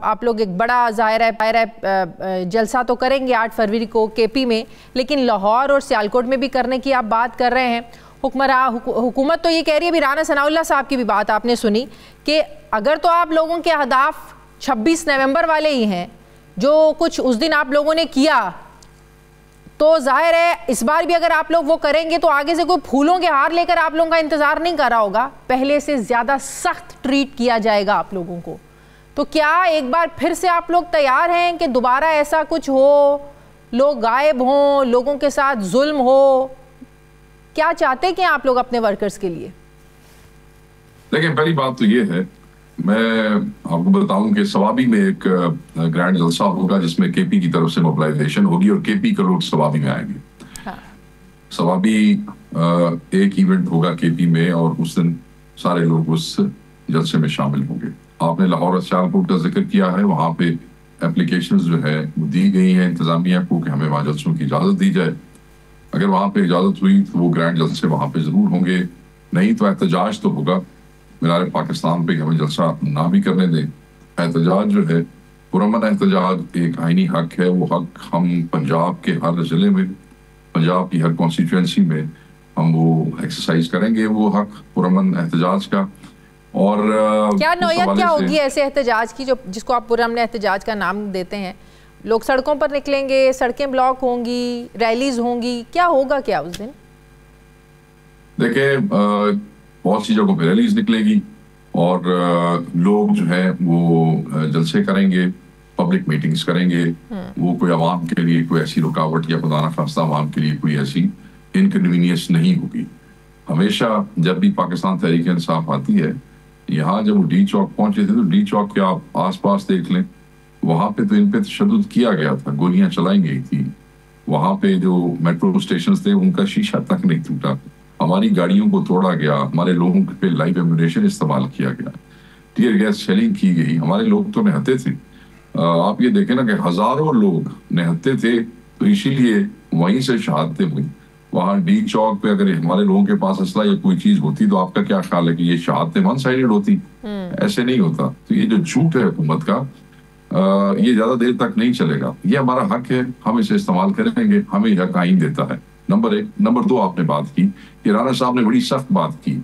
آپ لوگ ایک بڑا ظاہر ہے جلسہ تو کریں گے 8 فروری کو کے پی میں، لیکن لاہور اور سیالکوٹ میں بھی کرنے کی آپ بات کر رہے ہیں۔ حکومت تو یہ کہہ رہی ہے، ابھی رانا ثناء اللہ صاحب کی بھی بات آپ نے سنی کہ اگر تو آپ لوگوں کے اہداف 26 نومبر والے ہی ہیں، جو کچھ اس دن آپ لوگوں نے کیا، تو ظاہر ہے اس بار بھی اگر آپ لوگ وہ کریں گے تو آگے سے کوئی پھولوں کے ہار لے کر آپ لوگوں کا انتظار نہیں کر رہا ہوگا، پہلے سے زیادہ سخت ٹریٹ کیا جائے گا آپ لوگوں کو۔ تو کیا ایک بار پھر سے آپ لوگ تیار ہیں کہ دوبارہ ایسا کچھ ہو، لوگ غائب ہوں، لوگوں کے ساتھ ظلم ہو؟ کیا چاہتے ہیں آپ لوگ اپنے ورکرز کے لیے؟ دیکھیں، پہلی بات تو یہ ہے، میں آپ کو بتاؤں کہ سوابی میں ایک گرینڈ جلسہ ہوگا جس میں کے پی کی طرف سے موبلائزیشن ہوگی اور کے پی کے لوگ سوابی میں آئیں گے۔ سوابی ایک ایونٹ ہوگا کے پی میں اور اس دن سارے لوگ اس جلسے میں شامل ہوں گے۔ آپ نے لاہور اور سیالکوٹ کا ذکر کیا ہے، وہاں پہ اپلیکیشنز جو ہے دی گئی ہیں انتظامیہ کو کہ ہمیں وہاں جلسوں کی اجازت دی جائے۔ اگر وہاں پہ اجازت ہوئی تو وہ گرینڈ جلسے وہاں پہ ضرور ہوں گے، نہیں تو احتجاج تو ہوگا۔ مینار پاکستان پہ ہمیں جلسہ نہ بھی کرنے دیں، احتجاج جو ہے پرامن احتجاج ایک آئینی حق ہے، وہ حق ہم پنجاب کے ہر ضلع میں، پنجاب کی ہر کانسٹیٹوئنسی میں ہم وہ ایکسرسائز کریں گے، وہ حق پرامن احتجاج کا۔ اور کیا نوعیت کیا ہوگی ایسے احتجاج کی جس کو آپ پرامن احتجاج کا نام دیتے ہیں؟ لوگ سڑکوں پر نکلیں گے، سڑکیں بلاک ہوں گی، ریلیز ہوں گی، کیا ہوگا کیا اس دن؟ دیکھیں، بہت سی جگہوں پہ ریلیز نکلے گی اور لوگ جو ہے وہ جلسے کریں گے، پبلک میٹنگز کریں گے۔ وہ کوئی عوام کے لیے کوئی ایسی رکاوٹ یا خدا نخواستہ عوام کے لیے کوئی ایسی انکنوینئنس نہیں ہوگی۔ ہمیشہ جب بھی پاکستان تحریک انصاف آتی ہے، یہاں جب وہ ڈی چوک پہنچے تھے تو ڈی چوک کے آپ آس پاس دیکھ لیں، وہاں پہ تو ان پہ تشدد کیا گیا تھا، گولیاں چلائی گئی تھی۔ وہاں پہ جو میٹرو اسٹیشنز تھے ان کا شیشہ تک نہیں ٹوٹا، ہماری گاڑیوں کو توڑا گیا، ہمارے لوگوں پہ لائیو ایمونیشن استعمال کیا گیا، ٹیئر گیس شیلنگ کی گئی، ہمارے لوگ تو نہتے تھے۔ آپ یہ دیکھیں نا کہ ہزاروں لوگ نہتے تھے، تو اسی لیے وہیں سے شہادتیں ہوئی۔ وہاں ڈی چوک پہ اگر ہمارے لوگوں کے پاس اسلحہ یا کوئی چیز ہوتی تو آپ کا کیا خیال ہے کہ یہ شہادتیں ون سائیڈڈ ہوتی؟ ایسے نہیں ہوتا۔ تو یہ جو جھوٹ ہے حکومت کا، یہ زیادہ دیر تک نہیں چلے گا۔ یہ ہمارا حق ہے، ہم اسے استعمال کریں گے، ہمیں یہ حق آئین دیتا ہے۔ نمبر 1۔ نمبر 2، آپ نے بات کی کہ رانا صاحب نے بڑی سخت بات کی۔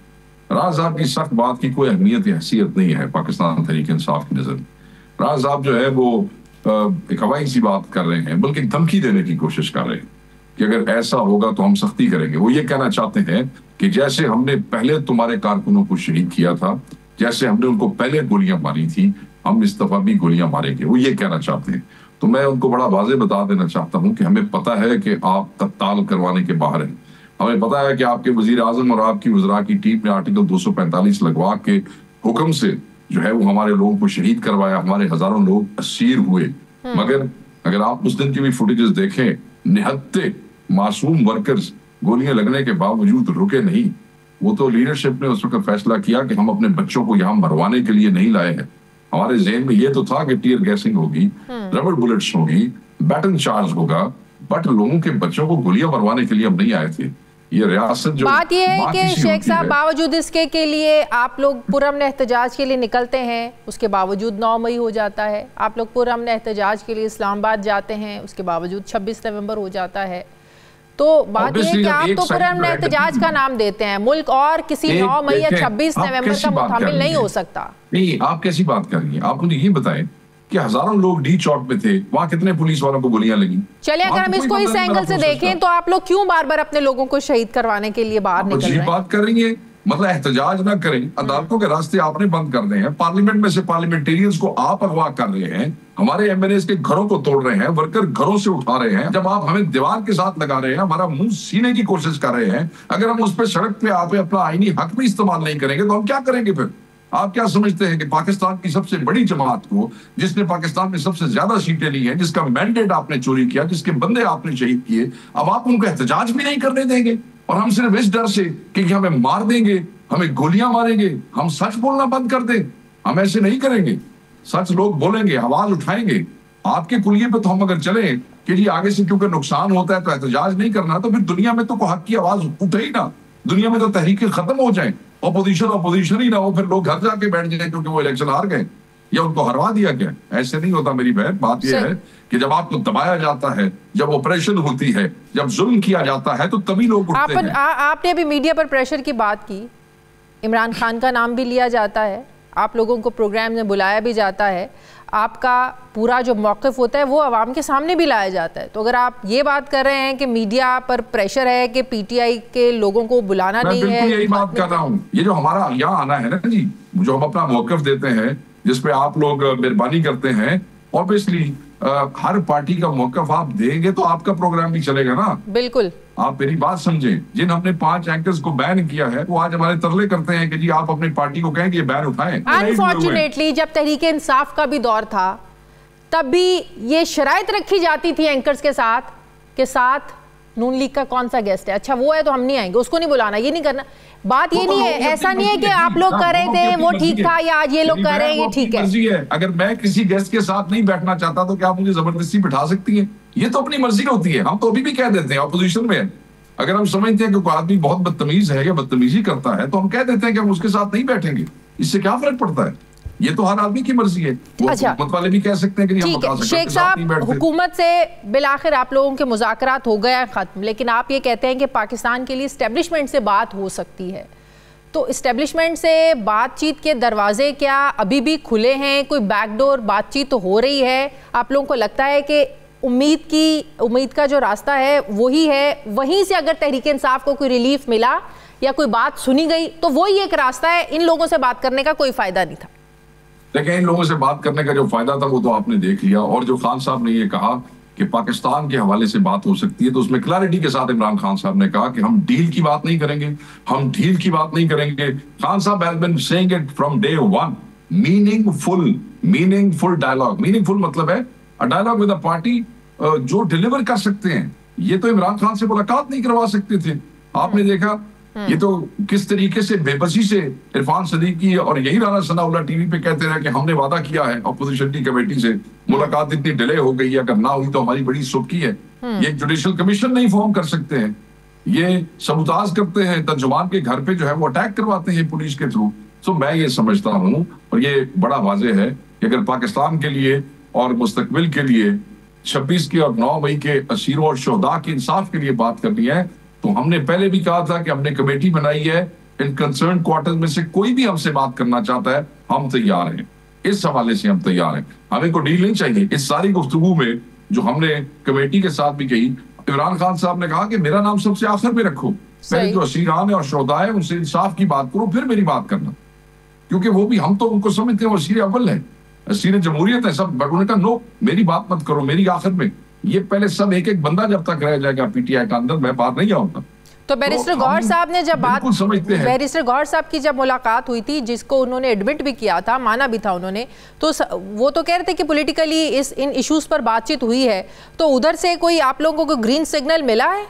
رانا صاحب کی سخت بات کی کوئی اہمیت یا حیثیت نہیں ہے پاکستان تحریک انصاف کی نظر میں۔ رانا صاحب جو ہے وہ ایک ہوائی سی بات کر رہے ہیں، بلکہ دھمکی دینے کی کوشش کر رہے ہیں کہ اگر ایسا ہوگا تو ہم سختی کریں گے۔ وہ یہ کہنا چاہتے ہیں کہ جیسے ہم نے پہلے تمہارے کارکنوں کو شہید کیا تھا، جیسے ہم نے ان کو پہلے گولیاں ماری تھی، ہم اس دفعہ بھی گولیاں ماریں گے۔ وہ یہ کہنا چاہتے ہیں۔ تو میں ان کو بڑا واضح بتا دینا چاہتا ہوں کہ ہمیں پتہ ہے کہ آپ قتال کروانے کے باہر ہیں، ہمیں پتہ ہے کہ آپ کے وزیر اعظم اور آپ کی وزراء کی ٹیم نے آرٹیکل 245 لگوا کے حکم سے جو ہے وہ ہمارے لوگوں کو شہید کروایا، ہمارے ہزاروں لوگ اسیر ہوئے۔ مگر اگر آپ اس دن کی بھی فوٹیجز دیکھیں، نہتے معصوم ورکرز گولیاں لگنے کے باوجود رکے نہیں۔ وہ تو لیڈرشپ نے اس وقت فیصلہ کیا کہ ہم اپنے بچوں کو یہاں مروانے کے لیے نہیں لائے ہیں۔ ہمارے ذہن میں یہ تو تھا کہ ٹیئر گیسنگ ہوگی، ربڑ بلٹس ہوگی، بیٹن چارج ہوگا، بٹ لوگوں کے بچوں کو گولیاں مروانے کے لیے ہم نہیں آئے تھے۔ یہ ریاست جو بات یہ ہے کہ شیخ صاحب باوجود اس کے لیے آپ لوگ پرامن احتجاج کے لیے نکلتے ہیں، اس کے باوجود 9 مئی ہو جاتا ہے، آپ لوگ پرامن احتجاج کے لیے اسلام آباد جاتے ہیں، اس کے باوجود 26 نومبر ہو جاتا ہے۔ تو بات یہ ہے کہ آپ تو پرامن احتجاج کا نام دیتے ہیں، ملک اور کسی 9 مئی یا 26 نومبر کا متحمل نہیں ہو سکتا۔ نہیں، آپ کیسی بات کر رہی ہیں؟ آپ مجھے یہ بتائیں کہ ہزاروں لوگ ڈی چوک میں تھے، وہاں کتنے پولیس والوں کو گولیاں لگیں؟ چلیں اگر ہم اس کو اس اینگل سے دیکھیں تو آپ لوگ کیوں بار بار اپنے لوگوں کو شہید کروانے کے لیے باہر نکل رہے ہیں؟ بات کر رہی ہیں، مطلب احتجاج نہ کریں، عدالتوں کے راستے آپ نے بند کر رہے ہیں، پارلیمنٹ میں سے پارلیمنٹیرینز کو آپ اغوا کر رہے ہیں، ہمارے ایم این ایز کے گھروں کو توڑ رہے ہیں، ورکر گھروں سے اٹھا رہے ہیں، جب آپ ہمیں دیوار کے ساتھ لگا رہے ہیں، ہمارا منہ سینے کی کوشش کر رہے ہیں، اگر ہم اس پہ سڑک پہ آپ اپنا آئینی حق بھی استعمال نہیں کریں گے تو ہم کیا کریں گے پھر؟ آپ کیا سمجھتے ہیں کہ پاکستان کی سب سے بڑی جماعت کو، جس نے پاکستان میں سب سے زیادہ سیٹیں لی ہیں، جس کا مینڈیٹ آپ نے چوری کیا، جس کے بندے آپ نے شہید کیے، اب آپ ان کو احتجاج بھی نہیں کرنے دیں گے؟ اور ہم صرف اس ڈر سے کہ ہمیں مار دیں گے، ہمیں گولیاں ماریں گے، ہم سچ بولنا بند کر دیں؟ ہم ایسے نہیں کریں گے۔ سچ لوگ بولیں گے، آواز اٹھائیں گے۔ آپ کے کلیے پہ تو ہم اگر چلیں کہ جی آگے سے کیونکہ نقصان ہوتا ہے تو احتجاج نہیں کرنا، تو پھر دنیا میں تو کوئی حق کی آواز اٹھے ہی نہ، دنیا میں تو تحریکیں ختم ہو جائیں، اپوزیشن ہی نہ ہو، پھر لوگ گھر جا کے بیٹھ جائیں کیونکہ وہ الیکشن ہار گئے۔ یا ان کو ہروا دیا گیا؟ ایسے نہیں ہوتا میری بہن. بات یہ ہے کہ جب آپ کو دبایا جاتا ہے، جب آپریشن ہوتی ہے، جب ظلم کیا جاتا ہے، تو تبھی لوگ اٹھتے ہیں. آپ نے ابھی میڈیا پر پریشر کی بات کی، عمران خان کا نام بھی لیا جاتا ہے، آپ لوگوں کو پروگرام میں بلایا بھی جاتا ہے، آپ کا پورا جو موقف ہوتا ہے وہ عوام کے سامنے بھی لایا جاتا ہے. تو اگر آپ یہ بات کر رہے ہیں کہ میڈیا پر پریشر ہے کہ پی ٹی آئی کے لوگوں کو بلانا نہیں ہے، میں بالکل یہی بات کر رہا ہوں. یہ جو ہمارا یہاں آنا ہے نا جی، جو ہم اپنا موقف دیتے ہیں، جس پہ آپ لوگ مہربانی کرتے ہیں، اوبیسلی ہر پارٹی کا موقف آپ دیں گے تو آپ کا پروگرام بھی چلے گا نا. بالکل. آپ میری بات سمجھیں. جن ہم نے 5 اینکرز کو بین کیا ہے، وہ آج ہمارے ترلے کرتے ہیں کہ جی آپ اپنی پارٹی کو کہیں کہ یہ بین اٹھائیں. انفارچونیٹلی جب تحریک انصاف کا بھی دور تھا تب بھی یہ شرائط رکھی جاتی تھی اینکرز کے ساتھ کہ ساتھ نون لیگ کا کون سا گیسٹ ہے، اچھا وہ ہے تو ہم نہیں آئیں گے، اس کو نہیں بلانا، یہ نہیں کرنا. بات یہ نہیں ہے، ایسا نہیں ہے کہ آپ لوگ کر رہے تھے وہ ٹھیک تھا یا آج یہ لوگ کر رہے ہیں یہ ٹھیک ہے. اگر میں کسی گیسٹ کے ساتھ نہیں بیٹھنا چاہتا تو کیا آپ مجھے زبردستی بٹھا سکتی ہیں؟ یہ تو اپنی مرضی ہوتی ہے. ہم تو ابھی بھی کہہ دیتے ہیں اپوزیشن میں، اگر ہم سمجھتے ہیں کہ کوئی آدمی بہت بدتمیز ہے یا بدتمیزی کرتا ہے تو ہم کہہ دیتے ہیں کہ ہم اس کے ساتھ نہیں بیٹھیں گے. اس سے کیا فرق پڑتا ہے؟ یہ تو ہر آدمی کی مرضی ہے. حکومت والے بھی کہہ سکتے ہیں کہ ٹھیک ہے. شیخ صاحب، حکومت سے بالآخر آپ لوگوں کے مذاکرات ہو گئے ختم، لیکن آپ یہ کہتے ہیں کہ پاکستان کے لیے اسٹیبلشمنٹ سے بات ہو سکتی ہے. تو اسٹیبلشمنٹ سے بات چیت کے دروازے کیا ابھی بھی کھلے ہیں؟ کوئی بیک ڈور بات چیت تو ہو رہی ہے؟ آپ لوگوں کو لگتا ہے کہ امید کا جو راستہ ہے وہی ہے، وہیں سے اگر تحریک انصاف کو کوئی ریلیف ملا یا کوئی بات سنی گئی تو وہی ایک راستہ ہے، ان لوگوں سے بات کرنے کا کوئی فائدہ نہیں تھا؟ دیکھیں، ان لوگوں سے بات کرنے کا جو فائدہ تھا وہ تو آپ نے دیکھ لیا. اور جو خان صاحب نے یہ کہا کہ پاکستان کے حوالے سے بات ہو سکتی ہے، تو اس میں کلیئرٹی کے ساتھ عمران خان صاحب نے کہا کہ ہم ڈیل کی بات نہیں کریں گے، ہم ڈیل کی بات نہیں کریں گے. خان صاحب has been saying it from day one. meaningful dialogue. meaningful مطلب ہے a dialogue with a party جو ڈیلیور کر سکتے ہیں. یہ تو عمران خان سے ملاقات نہیں کروا سکتے تھے. آپ نے دیکھا یہ تو کس طریقے سے بے بسی سے عرفان صدیقی اور یہی رانا ثناء اللہ ٹی وی پہ کہتے رہے کہ ہم نے وعدہ کیا ہے اپوزیشن کی کمیٹی سے، ملاقات اتنی ڈیلے ہو گئی، اگر نہ ہوئی تو ہماری بڑی سبکی ہے. یہ جوڈیشل کمیشن نہیں فارم کر سکتے ہیں، یہ سبوتاژ کرتے ہیں، ترجمان کے گھر پہ جو ہے وہ اٹیک کرواتے ہیں پولیس کے تھرو. تو میں یہ سمجھتا ہوں اور یہ بڑا واضح ہے کہ اگر پاکستان کے لیے اور مستقبل کے لیے 26 کے اور 9 مئی کے اسیروں اور شہداء کے انصاف کے لیے بات کرنی ہے تو ہم نے پہلے بھی کہا تھا کہ ہم نے کمیٹی بنائی ہے. ان کنسرن کوارٹرز میں سے کوئی بھی ہم سے بات کرنا چاہتا ہے، ہم تیار ہیں. اس حوالے سے ہم تیار ہیں. ہمیں کوئی ڈیل نہیں چاہیے. اس ساری گفتگو میں جو ہم نے کمیٹی کے ساتھ بھی کہی، عمران خان صاحب نے کہا کہ میرا نام سب سے آخر میں رکھو، پہلے جو اسیران ہیں اور شہداء ہیں ان سے انصاف کی بات کرو، پھر میری بات کرنا. کیونکہ وہ بھی ہم تو ان کو سمجھتے ہیں وہ اسیر اول ہے، اسیر جمہوریت ہے سب. انہوں نے کہا نو، میری بات مت کرو، میری آخر میں. یہ پہلے سب ایک بندہ جب تک رہ جائے گا پی ٹی آئی کا اندر، میں باہر نہیں آؤں گا. تو بیرسٹر گوہر صاحب نے جب بیرسٹر گوہر صاحب کی جب ملاقات ہوئی تھی، جس کو انہوں نے ایڈمٹ بھی کیا تھا، مانا بھی تھا انہوں نے، تو وہ تو کہہ رہے تھے کہ پولیٹیکلی ان ایشوز پر بات چیت ہوئی ہے. تو ادھر سے کوئی آپ لوگوں کو گرین سگنل ملا ہے؟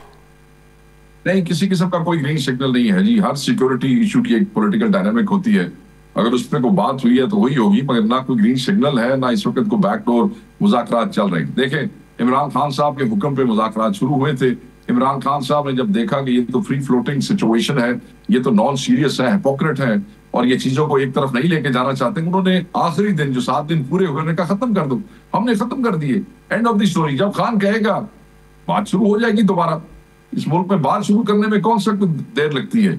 نہیں، کسی قسم کا کوئی گرین سگنل نہیں ہے جی. ہر سیکورٹی ایشو کی ایک پولیٹیکل ڈائنامک ہوتی ہے. اگر اس پہ کوئی بات ہوئی ہے تو وہی ہوگی، مگر نہ کوئی گرین سگنل ہے، نہ اس وقت کو بیک ڈور مذاکرات چل رہے ہیں. دیکھیں، عمران خان صاحب کے حکم پہ مذاکرات شروع ہوئے تھے. عمران خان صاحب نے جب دیکھا کہ یہ تو فری فلوٹنگ سچویشن ہے، یہ تو نان سیریس ہے، ہیپوکریٹ ہے اور یہ چیزوں کو ایک طرف نہیں لے کے جانا چاہتے، انہوں نے آخری دن جو 7 دن پورے ہوئے کا ختم کر دو. ہم نے ختم کر دیے. And of the story. جب خان کہے گا بات شروع ہو جائے گی دوبارہ. اس ملک میں بات شروع کرنے میں کون سا کچھ دیر لگتی ہے؟